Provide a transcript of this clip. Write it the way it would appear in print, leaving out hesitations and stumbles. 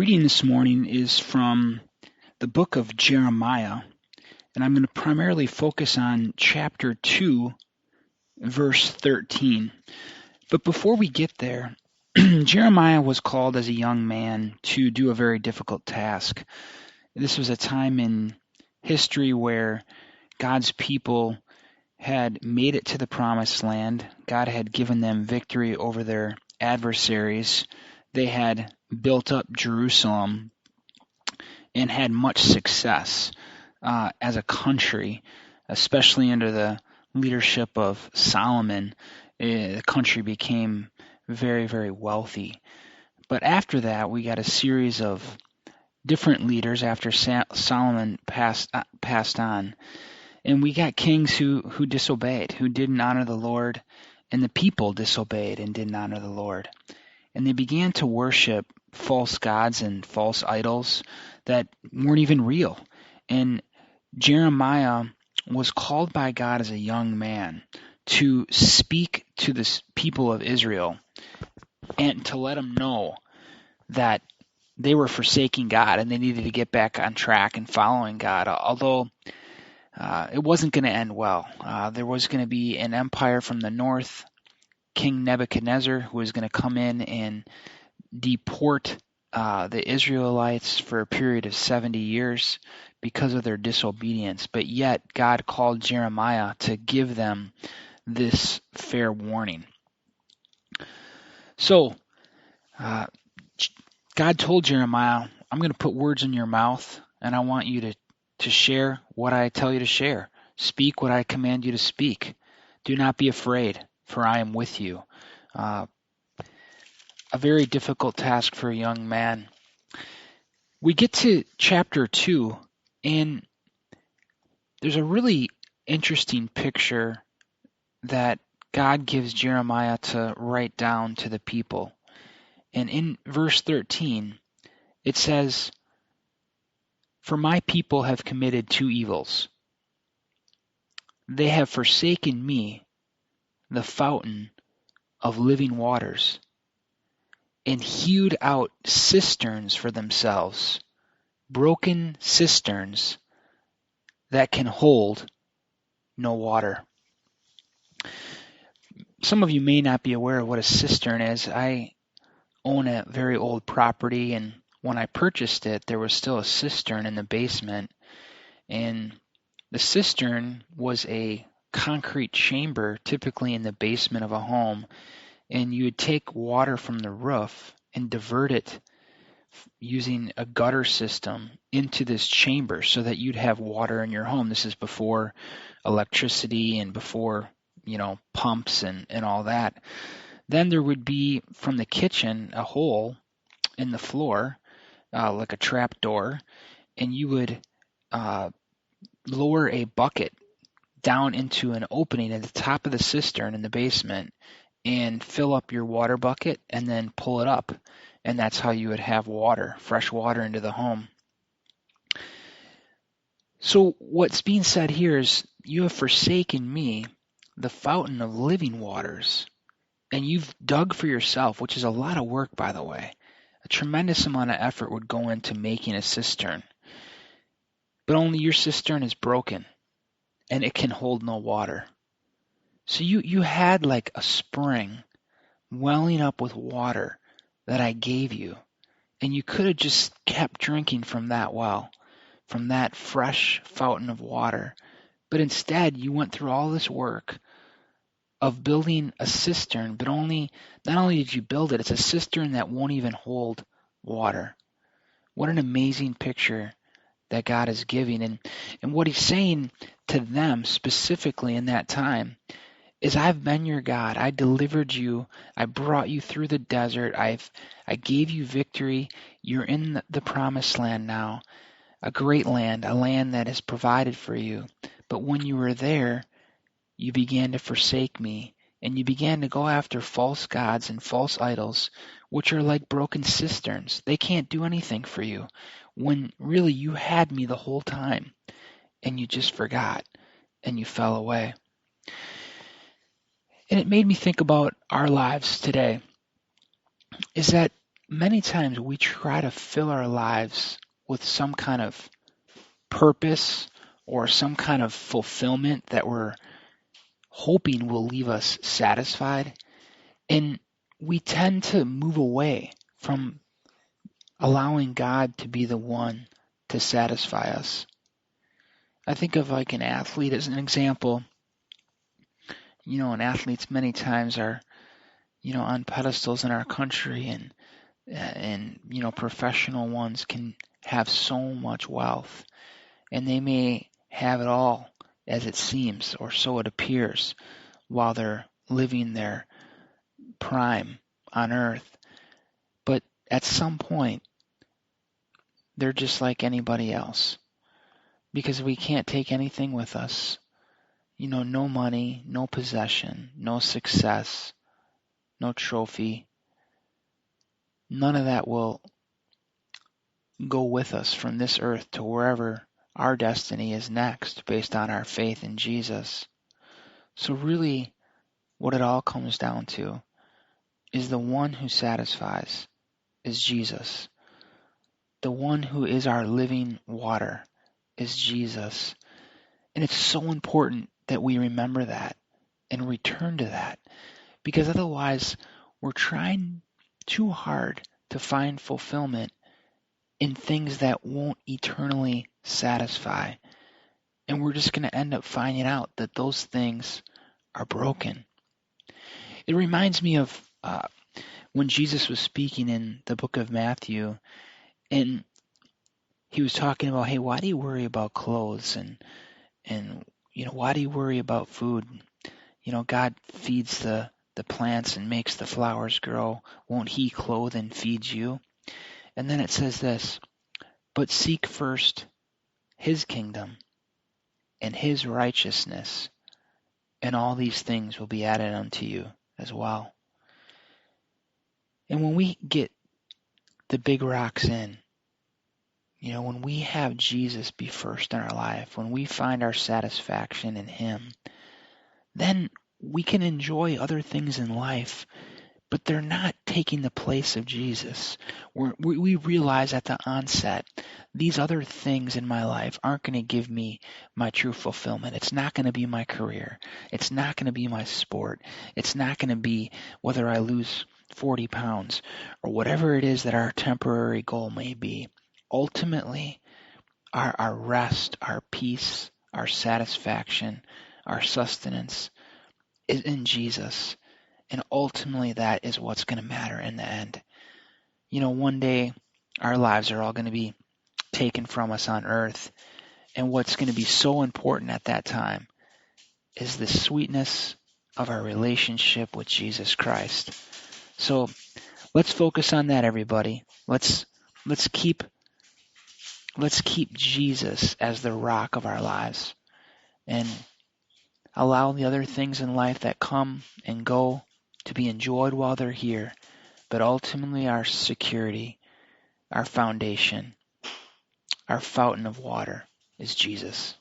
reading this morning is from the book of Jeremiah, and I'm going to primarily focus on chapter 2, verse 13. But before we get there, Jeremiah was called as a young man to do a very difficult task. This was a time in history where God's people had made it to the promised land. God had given them victory over their adversaries. They had built up Jerusalem and had much success as a country, especially under the leadership of Solomon. The country became very, very wealthy. But after that, we got a series of different leaders after Solomon passed on. And we got kings who disobeyed, who didn't honor the Lord, and the people disobeyed and didn't honor the Lord. And they began to worship false gods and false idols that weren't even real. And Jeremiah was called by God as a young man to speak to the people of Israel and to let them know that they were forsaking God and they needed to get back on track and following God, although it wasn't going to end well. There was going to be an empire from the north, King Nebuchadnezzar, who was going to come in and deport the Israelites for a period of 70 years because of their disobedience. But yet God called Jeremiah to give them this fair warning. So God told Jeremiah, I'm going to put words in your mouth, and I want you to share what I tell you to share. Speak what I command you to speak. Do not be afraid, for I am with you. A very difficult task for a young man. We get to chapter 2, and there's a really interesting picture that God gives Jeremiah to write down to the people. And in verse 13, it says, "For my people have committed two evils. They have forsaken me, the fountain of living waters, and hewed out cisterns for themselves, broken cisterns that can hold no water." Some of you may not be aware of what a cistern is. I own a very old property, and when I purchased it, there was still a cistern in the basement, and the cistern was a concrete chamber, typically in the basement of a home, and you would take water from the roof and divert it using a gutter system into this chamber so that you'd have water in your home. This is before electricity and before, pumps and all that. Then there would be from the kitchen a hole in the floor, like a trap door, and you would lower a bucket down into an opening at the top of the cistern in the basement and fill up your water bucket and then pull it up. And that's how you would have water, fresh water into the home. So what's being said here is, you have forsaken me, the fountain of living waters, and you've dug for yourself, which is a lot of work, by the way. A tremendous amount of effort would go into making a cistern. But only your cistern is broken, and it can hold no water. So you had like a spring welling up with water that I gave you, and you could have just kept drinking from that well, from that fresh fountain of water. But instead, you went through all this work of building a cistern, but not only did you build it, it's a cistern that won't even hold water. What an amazing picture that God is giving. And what he's saying to them specifically in that time is, I've been your God. I delivered you. I brought you through the desert. I gave you victory. You're in the promised land now, a great land, a land that is provided for you. But when you were there, you began to forsake me, and you began to go after false gods and false idols, which are like broken cisterns. They can't do anything for you, when really you had me the whole time, and you just forgot, and you fell away. And it made me think about our lives today, is that many times we try to fill our lives with some kind of purpose or some kind of fulfillment that we're hoping will leave us satisfied. And we tend to move away from allowing God to be the one to satisfy us. I think of like an athlete as an example. And athletes many times are, on pedestals in our country, and professional ones can have so much wealth, and they may have it all as it seems, or so it appears, while they're living their prime on earth. But at some point, they're just like anybody else, because we can't take anything with us. No money, no possession, no success, no trophy. None of that will go with us from this earth to wherever our destiny is next, based on our faith in Jesus. So really, what it all comes down to is the one who satisfies is Jesus. The one who is our living water is Jesus. And it's so important that we remember that and return to that, because otherwise we're trying too hard to find fulfillment in things that won't eternally satisfy. And we're just going to end up finding out that those things are broken. It reminds me of when Jesus was speaking in the book of Matthew, and he was talking about, hey, why do you worry about clothes? And why do you worry about food? God feeds the plants and makes the flowers grow. Won't he clothe and feed you? And then it says this, but seek first his kingdom and his righteousness, and all these things will be added unto you as well. And when we get the big rocks in, when we have Jesus be first in our life, when we find our satisfaction in him, then we can enjoy other things in life, but they're not taking the place of Jesus. We realize at the onset, these other things in my life aren't going to give me my true fulfillment. It's not going to be my career. It's not going to be my sport. It's not going to be whether I lose 40 pounds or whatever it is that our temporary goal may be. Ultimately, our rest, our peace, our satisfaction, our sustenance is in Jesus. And ultimately, that is what's going to matter in the end. One day, our lives are all going to be taken from us on earth. And what's going to be so important at that time is the sweetness of our relationship with Jesus Christ. So let's focus on that, everybody. Let's keep Jesus as the rock of our lives, and allow the other things in life that come and go to be enjoyed while they're here. But ultimately, our security, our foundation, our fountain of water is Jesus.